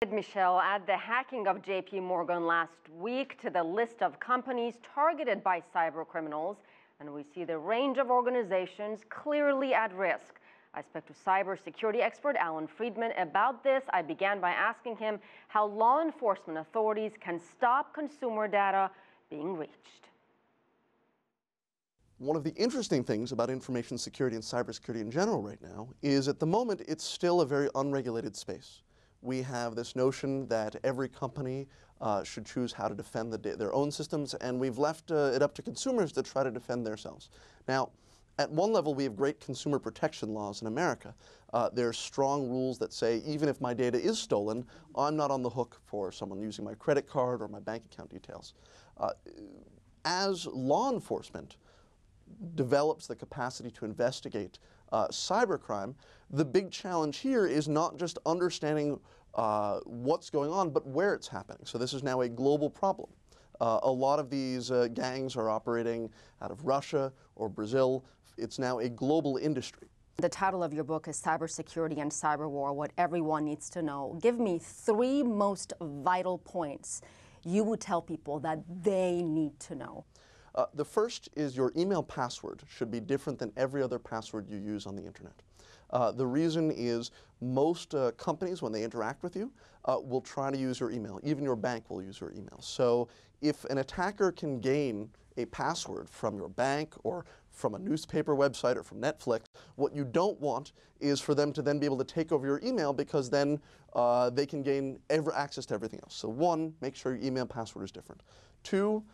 Michelle, add the hacking of JP Morgan last week to the list of companies targeted by cyber criminals, and we see the range of organizations clearly at risk. I spoke to cybersecurity expert Allan Friedman about this. I began by asking him how law enforcement authorities can stop consumer data being reached. One of the interesting things about information security and cybersecurity in general right now is at the moment it's still a very unregulated space. We have this notion that every company should choose how to defend their own systems, and we've left it up to consumers to try to defend themselves. Now, at one level, we have great consumer protection laws in America. There are strong rules that say even if my data is stolen, I'm not on the hook for someone using my credit card or my bank account details. As law enforcement develops the capacity to investigate cybercrime, the big challenge here is not just understanding what's going on, but where it's happening. So this is now a global problem. A lot of these gangs are operating out of Russia or Brazil. It's now a global industry. The title of your book is Cybersecurity and Cyber War, What Everyone Needs to Know. Give me 3 most vital points you would tell people that they need to know. The first is your email password should be different than every other password you use on the internet. The reason is most companies, when they interact with you, will try to use your email. Even your bank will use your email. So if an attacker can gain a password from your bank or from a newspaper website or from Netflix, what you don't want is for them to then be able to take over your email, because then they can gain access to everything else. So 1, make sure your email password is different. 2,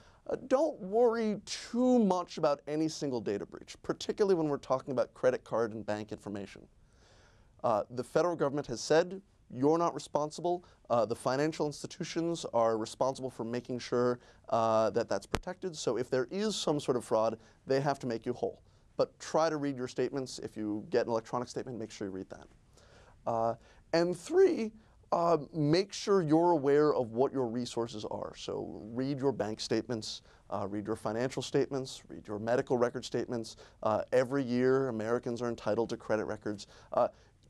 don't worry too much about any single data breach, particularly when we're talking about credit card and bank information. The federal government has said you're not responsible. The financial institutions are responsible for making sure that that's protected. So if there is some sort of fraud, they have to make you whole. But try to read your statements. If you get an electronic statement, make sure you read that. And 3, make sure you're aware of what your resources are. So read your bank statements, read your financial statements, read your medical record statements. Every year, Americans are entitled to credit records.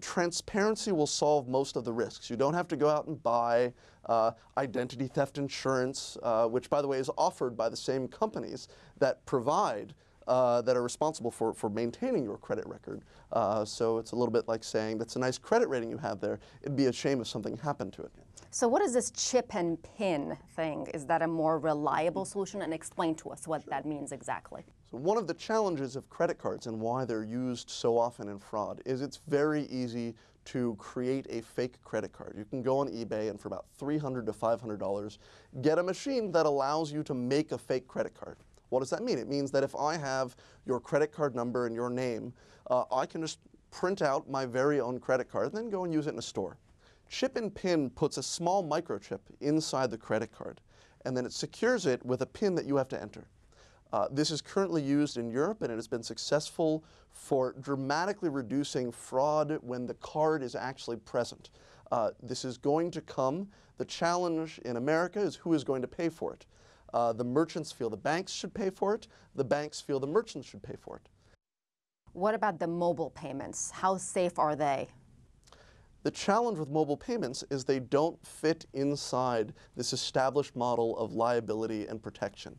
Transparency will solve most of the risks. You don't have to go out and buy identity theft insurance, which, by the way, is offered by the same companies that provide that are responsible for maintaining your credit record. So it's a little bit like saying, that's a nice credit rating you have there. It'd be a shame if something happened to it. So what is this chip and pin thing? Is that a more reliable solution? And explain to us what that means exactly. So one of the challenges of credit cards and why they're used so often in fraud is it's very easy to create a fake credit card. You can go on eBay and for about $300 to $500 get a machine that allows you to make a fake credit card. What does that mean? It means that if I have your credit card number and your name, I can just print out my very own credit card and then go and use it in a store. Chip and pin puts a small microchip inside the credit card, and then it secures it with a pin that you have to enter. This is currently used in Europe, and it has been successful for dramatically reducing fraud when the card is actually present. This is going to come. The challenge in America is who is going to pay for it. The merchants feel the banks should pay for it. The banks feel the merchants should pay for it. What about the mobile payments? How safe are they? The challenge with mobile payments is they don't fit inside this established model of liability and protection.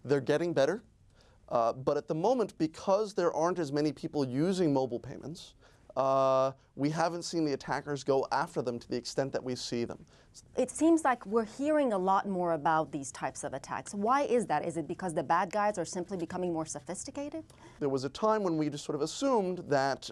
They're getting better, but at the moment, because there aren't as many people using mobile payments, we haven't seen the attackers go after them to the extent that we see them. It seems like we're hearing a lot more about these types of attacks. Why is that? Is it because the bad guys are simply becoming more sophisticated? There was a time when we just sort of assumed that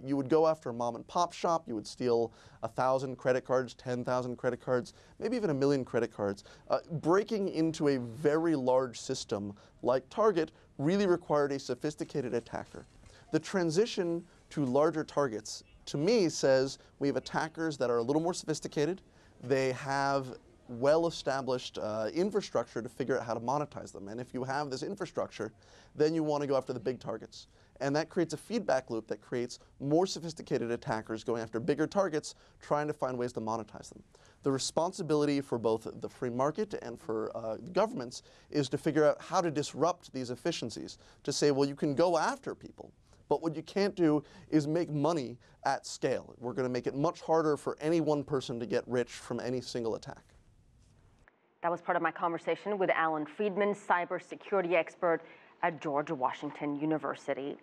you would go after a mom and pop shop, you would steal 1,000 credit cards, 10,000 credit cards, maybe even 1 million credit cards. Breaking into a very large system like Target really required a sophisticated attacker. The transition to larger targets, to me, says we have attackers that are a little more sophisticated. They have well-established infrastructure to figure out how to monetize them. And if you have this infrastructure, then you want to go after the big targets. And that creates a feedback loop that creates more sophisticated attackers going after bigger targets, trying to find ways to monetize them. The responsibility for both the free market and for governments is to figure out how to disrupt these efficiencies, to say, well, you can go after people, But what you can't do is make money at scale. We're going to make it much harder for any one person to get rich from any single attack. That was part of my conversation with Allan Friedman, cybersecurity expert at George Washington University.